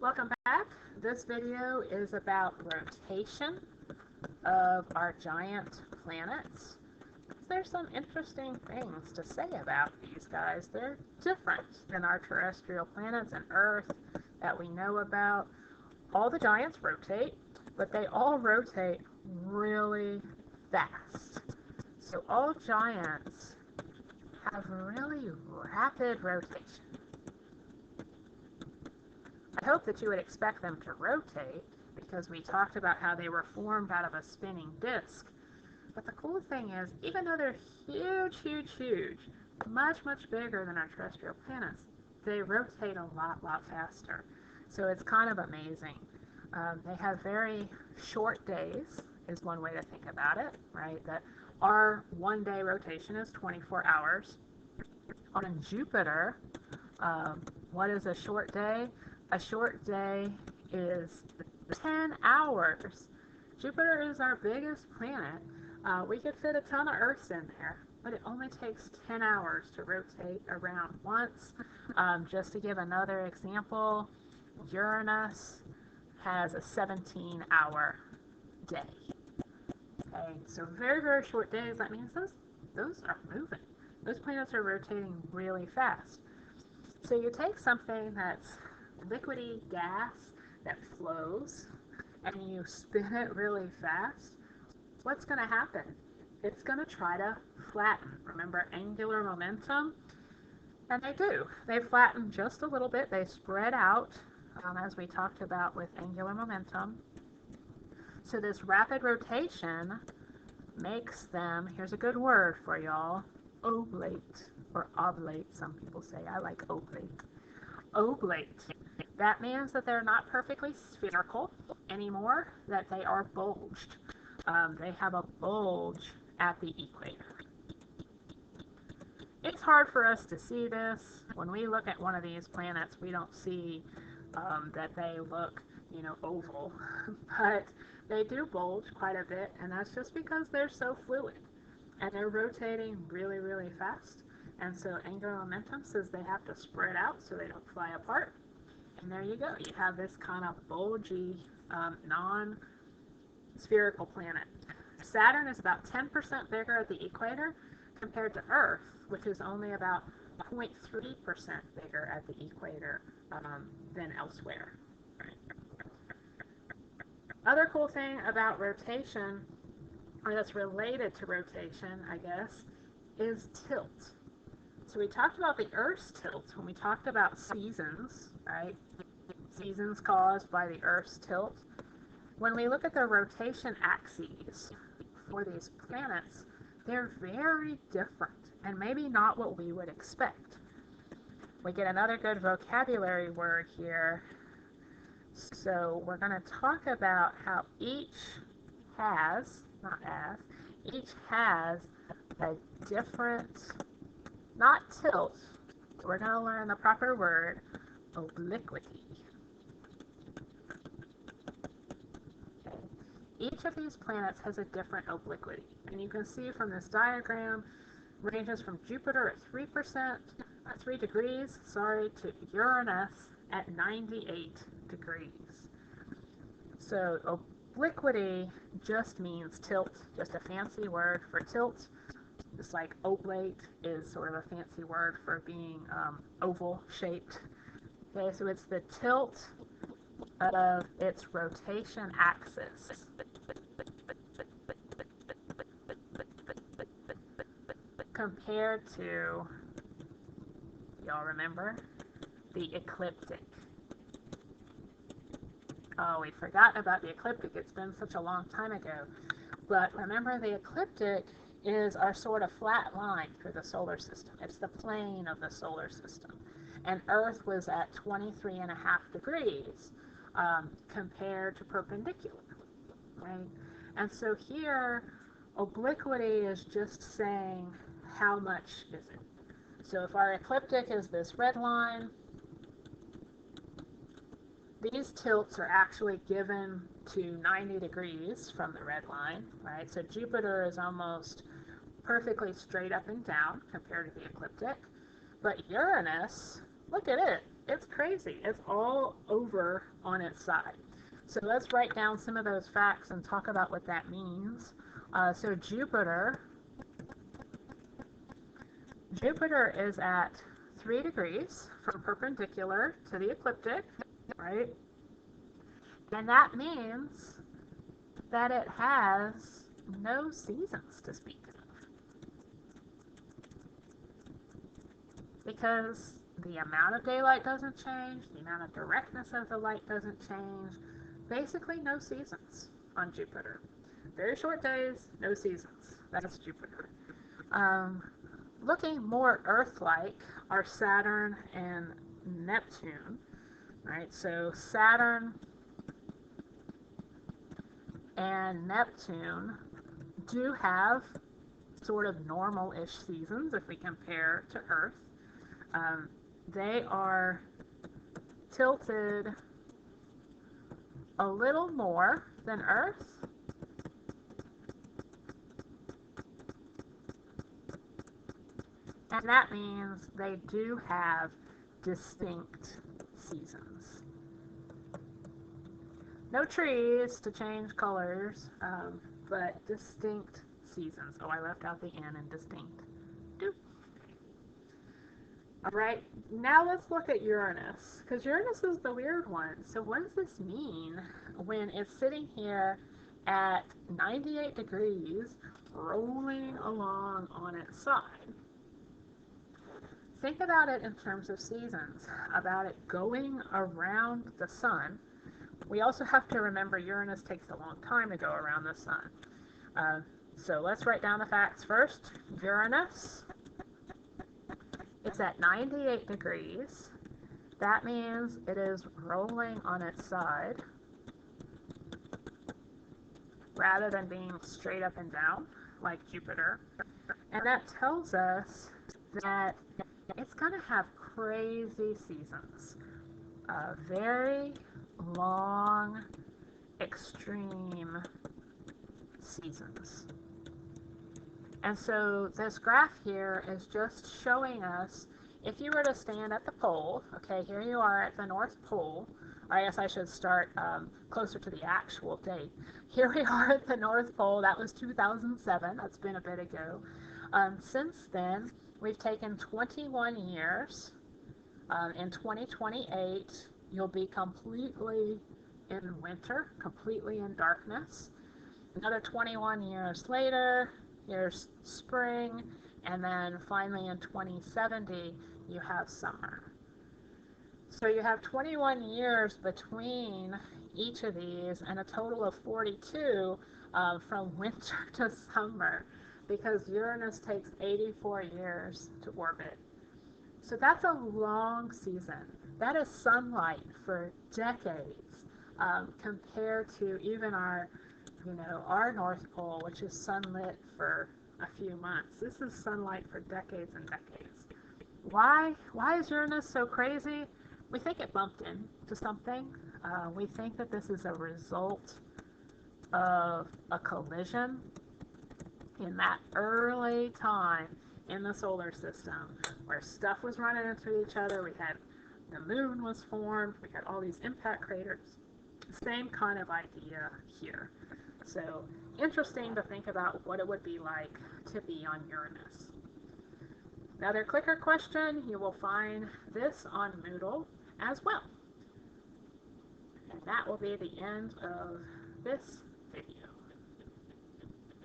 Welcome back. This video is about rotation of our giant planets. There's some interesting things to say about these guys. They're different than our terrestrial planets and Earth that we know about. All the giants rotate, but they all rotate really fast. So all giants have really rapid rotation. I hope that you would expect them to rotate because we talked about how they were formed out of a spinning disk. But the cool thing is, even though they're huge, much bigger than our terrestrial planets, they rotate a lot faster. So it's kind of amazing. They have very short days, is one way to think about it, right? That our 1 day rotation is 24 hours. On Jupiter, what is a short day? A short day is 10 hours. Jupiter is our biggest planet. We could fit a ton of Earths in there, but it only takes 10 hours to rotate around once. Just to give another example, Uranus has a 17-hour day. Okay, so very short days. That means those are moving. Those planets are rotating really fast. So you take something that's liquidy gas that flows and you spin it really fast, what's going to happen? It's going to try to flatten. Remember angular momentum? And they do. They flatten just a little bit. They spread out, as we talked about with angular momentum. So this rapid rotation makes them, here's a good word for y'all, oblate or oblate, some people say. I like oblate. Oblate. That means that they're not perfectly spherical anymore, that they are bulged. They have a bulge at the equator. It's hard for us to see this. When we look at one of these planets, we don't see that they look, oval, but they do bulge quite a bit, and that's just because they're so fluid and they're rotating really fast. And so angular momentum says they have to spread out so they don't fly apart. And there you go. You have this kind of bulgy, non-spherical planet. Saturn is about 10% bigger at the equator compared to Earth, which is only about 0.3% bigger at the equator than elsewhere. Other cool thing about rotation, or that's related to rotation, I guess, is tilt. So we talked about the Earth's tilt when we talked about seasons, right? Seasons caused by the Earth's tilt. When we look at the rotation axes for these planets, they're very different and maybe not what we would expect. We get another good vocabulary word here. So we're going to talk about how each has a different, not tilt, we're going to learn the proper word, obliquity. Okay. Each of these planets has a different obliquity. And you can see from this diagram, ranges from Jupiter at 3 degrees, to Uranus at 98 degrees. So obliquity just means tilt, just a fancy word for tilt. Just like oblate is sort of a fancy word for being oval shaped. Okay, so it's the tilt of its rotation axis. Compared to, y'all remember, the ecliptic. Oh, we forgot about the ecliptic. It's been such a long time ago. But remember, the ecliptic is our sort of flat line through the solar system. It's the plane of the solar system. And Earth was at 23.5 degrees compared to perpendicular, right? And so here, obliquity is just saying how much is it. So if our ecliptic is this red line, these tilts are actually given to 90 degrees from the red line, right? So Jupiter is almost perfectly straight up and down compared to the ecliptic. But Uranus, look at it. It's crazy. It's all over on its side. So let's write down some of those facts and talk about what that means. So Jupiter is at 3 degrees from perpendicular to the ecliptic, right? And that means that it has no seasons to speak of. Because the amount of daylight doesn't change, the amount of directness of the light doesn't change. Basically, no seasons on Jupiter. Very short days, no seasons. That's Jupiter. Looking more Earth-like are Saturn and Neptune, right? So Saturn and Neptune do have sort of normal-ish seasons if we compare to Earth. They are tilted a little more than Earth. And that means they do have distinct seasons. No trees to change colors, but distinct seasons. Oh, I left out the N in distinct. Doop. All right, now let's look at Uranus, because Uranus is the weird one. So what does this mean when it's sitting here at 98 degrees, rolling along on its side? Think about it in terms of seasons, about it going around the sun. We also have to remember Uranus takes a long time to go around the sun. So let's write down the facts first. Uranus, it's at 98 degrees. That means it is rolling on its side rather than being straight up and down like Jupiter. And that tells us that it's going to have crazy seasons. Very long, extreme seasons. And so this graph here is just showing us, if you were to stand at the pole, okay, here you are at the North Pole. I guess I should start closer to the actual date. Here we are at the North Pole. That was 2007. That's been a bit ago. Since then, we've taken 21 years. In 2028, you'll be completely in winter, completely in darkness. Another 21 years later, here's spring, and then finally in 2070, you have summer. So you have 21 years between each of these, and a total of 42 from winter to summer, because Uranus takes 84 years to orbit. So that's a long season. That is sunlight for decades, compared to even our North Pole, which is sunlit for a few months. This is sunlight for decades and decades. Why is Uranus so crazy? We think it bumped into something. We think that this is a result of a collision in that early time in the solar system where stuff was running into each other. We had the moon was formed. We had all these impact craters. Same kind of idea here. So interesting to think about what it would be like to be on Uranus. Another clicker question, you will find this on Moodle as well. And that will be the end of this